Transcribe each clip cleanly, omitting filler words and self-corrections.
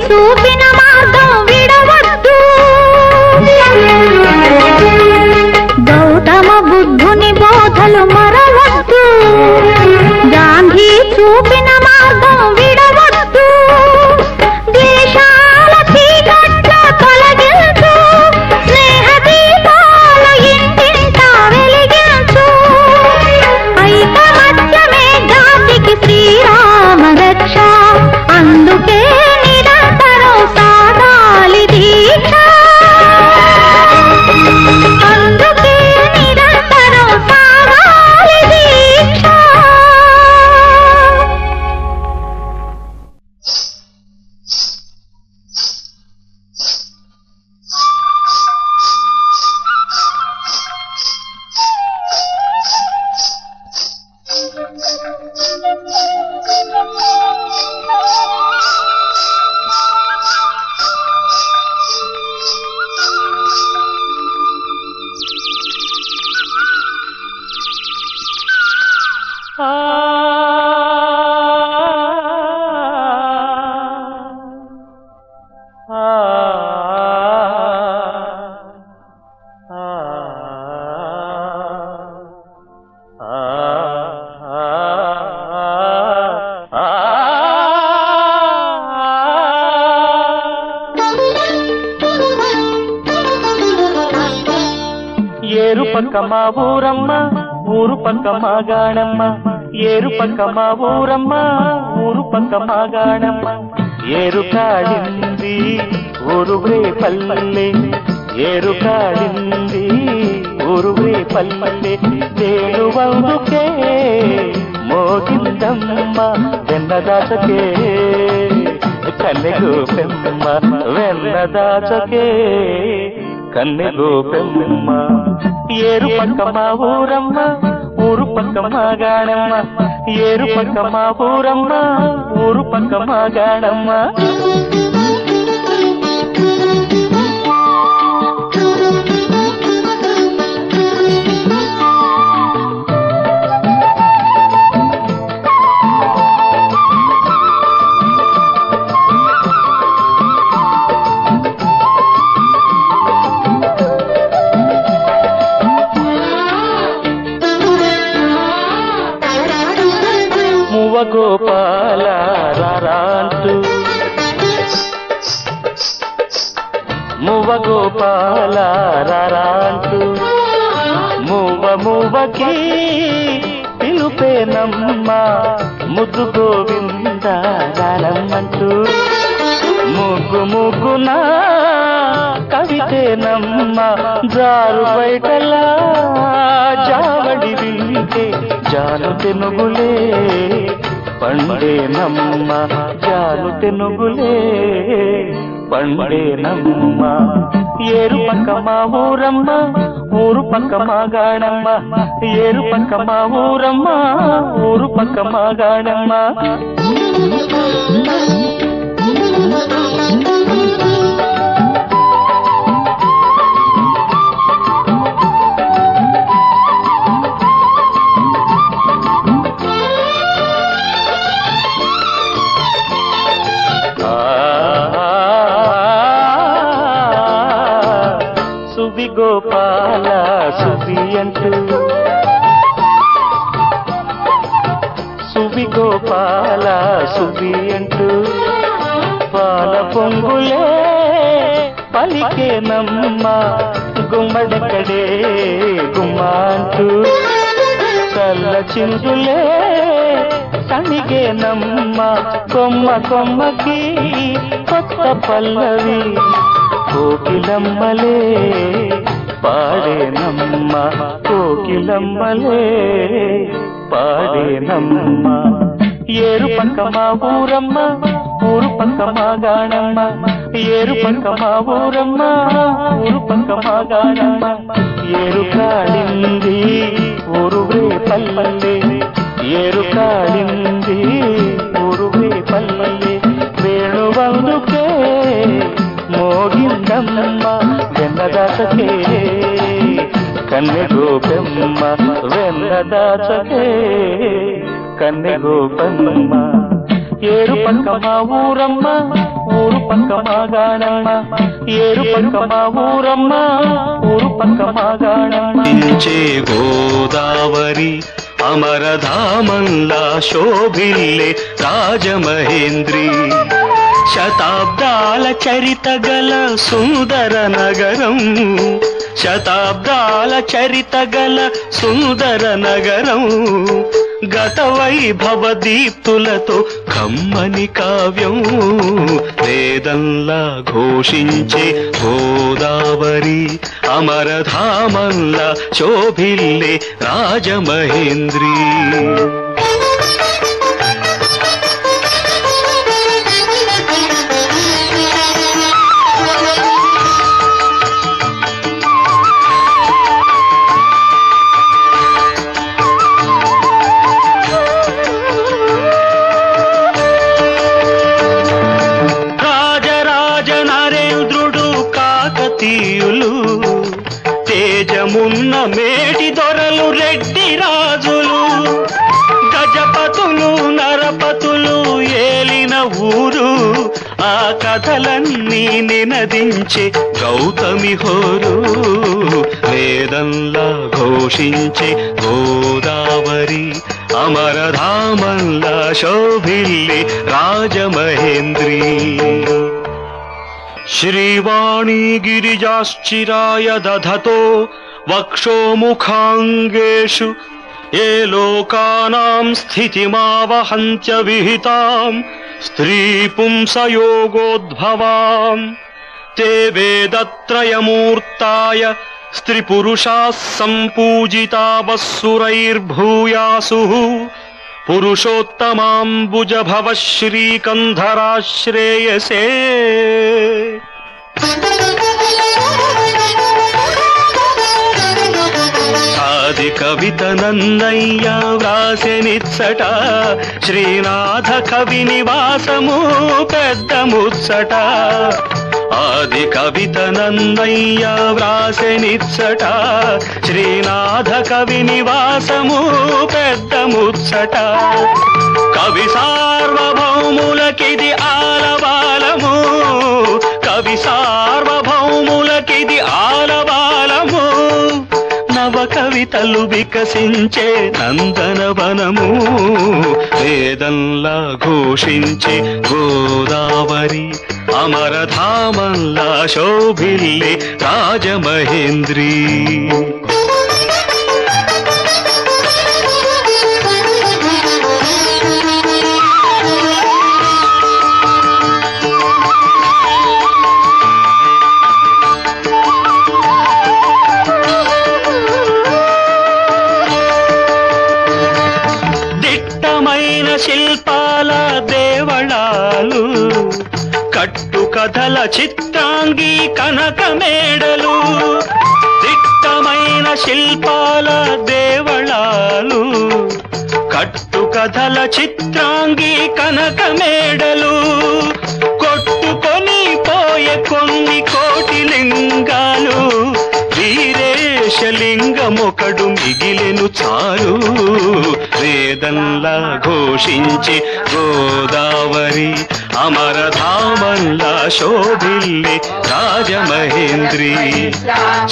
చూపిన మార్గం విడవద్దు గౌతమ బుద్ధుని బోధలు మరవద్దు గాంధీ చూపిన మార్గం విడవద్దు దేశాల చీకట్ల తొలగించు స్నేహ దీపాలు ఇంటింట వెలిగించు ఐకమత్యమే జాతికి శ్రీరామ రక్ష అందుకే నిరంతరం సాగాలి దీక్ష అందుకే నిరంతరం సాగాలి దీక్ష ఏరు పక్క మా ఊరమ్మ ఊరు పక్క మా గాణమ్మ ఏరు పక్క మా ఊరమ్మ ఊరు పక్క మా గాణమ్మ ఏరు కాడింది ఊరువే పల్లె ఏరు కాడింది ఊరువే పల్లె తేలువందుకే మోగిందమ్మ వెన్నదాచకే కన్నెగు పెమ్మ వెన్నదాచకే కన్నెగు పెమ్మ ఏరు పక్క మా ఊరమ్మ ఊరు పక్క మా గాణమ్మ ఏరు పక్క మా ఊరమ్మ ఊరు పక్క మా గాణమ్మ గోపాల రారాంటూ మువ్వ గోపాల రారాంటూ మువ్వకి పిలుపేనమ్మ ముద్దు గోవింద రానమ్మంటూ ముగ్గున కవితేనమ్మ జారు బయటలా జావడి వింటే జాను తెనుగులే పండేనమ్మ జాను తెనుగులే పండేనమ్మ ఏరు పక్క మా ఊరమ్మ ఊరు పక్క మా గాణమ్మ ఏరు పక్క మా ఊరమ్మ ఊరు పక్క మా గాణమ్మ సువి గోపాల సువి అంటూ సువి గోపాల సువి అంటూ పాల పొంగులే పలికేనమ్మ గుమ్మడకడే గుమ్మ అంటూ చల్ల చిందులే తణిగేనమ్మ కొమ్మ కొమ్మకి కొత్త పల్లవి కోకిలమ్మలే పాడేనమ్మ కోకిలమ్మలే పాడేనమ్మ ఏరు పక్క మా ఊరమ్మ ఊరు పక్క మా గాణమ్మ ఏరు పక్క మా ఊరమ్మ ఊరు పక్క మా గాణమ్మ ఏరు కాడింది ఊరువే పల్లె ఏరు కాడింది ఊరువే పల్లె వేణువందుకే మోగిందమ్మ వెన్నదాచకే కన్నె గోపెమ్మ వెన్నదాచకే కన్నె గోపమ్మ ఏరు పక్క మా ఊరమ్మ ఊరు పక్క మా గాణమ్మ ఏరు పక్క మా ఊరమ్మ ఊరు పక్క మా గాణమ్మ గోదావరి అమరధామంలా శోభిల్లే రాజమహేంద్రి శతాబ్దాల చరిత గల సుందర నగరం శతాబ్దాల చరిత గల సుందర నగరం గత వైభవ దీప్తులతో కమ్మని కావ్యం వేదంలా ఘోషించే గోదావరి అమరధామంలా శోభిల్లే రాజమహేంద్రి తేజమున్న మేటి దొరలు రెడ్డి రాజులు గజపతులు నరపతులు ఏలిన ఊరు ఆ కథలన్నీ నినదించే గౌతమి హోరు వేదంలా ఘోషించే గోదావరి అమరధామంలా శోభిల్లే రాజమహేంద్రి శ్రీవాణీ గిరిజాశ్చిరాయ దధతో వక్షోముఖాంగేషు ఏ లోకానాం స్థితిమావహంత్య విహితాం స్త్రీ పుంసయోగోద్భవాం తే వేదత్రయమూర్తాయ స్త్రీ పురుషాః సంపూజితావస్సురైర్భూయాసుః పురుషోత్తమాంబుజ భవ శ్రీకంధరాశ్రేయసే ఆది కవిత నన్నయ్య వ్రాసెనిచ్చట శ్రీనాథ కవి నివాసము పెద్ద ముచ్చట ఆది కవిత నన్నయ్య వ్రాసెనిచ్చట శ్రీనాథ కవి నివాసము పెద్ద ముచ్చట కవి సార్వభౌములకిది ఆలవాలము కవి సార్వభౌములకిది ఆలవాలము నవ కవితలు వికసించే నందనవనము వేదంలా ఘోషించే గోదావరి అమరధామంలా శోభిల్లే రాజమహేంద్రి దిట్టమైన శిల్పాల దేవళాలు కట్టు కథల చిత్రాంగి కనక మేడలు దిట్టమైన శిల్పాల దేవళాలు కట్టు కథల చిత్రాంగి కనక మేడలు కొట్టుకొని పోయే కొన్ని కోటి లింగాలు వీరేశలింగమొకడు మిగిలెను చాలు వేదంలా ఘోషించే గోదావరి అమరధామంలా శోభిల్లే రాజమహేంద్రి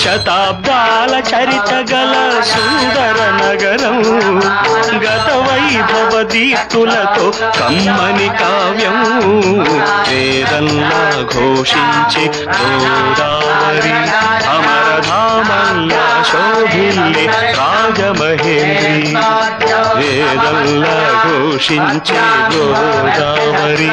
శతాబ్దాల చరిత గల సుందర నగరం గత వైభవ దీప్తులతో కమ్మని కావ్యం వేదంలా ఘోషించే గోదావరి అమరధామంలా శోభిల్లే రాజమహేంద్రి వేదంలా ఘోషించే గోదావరి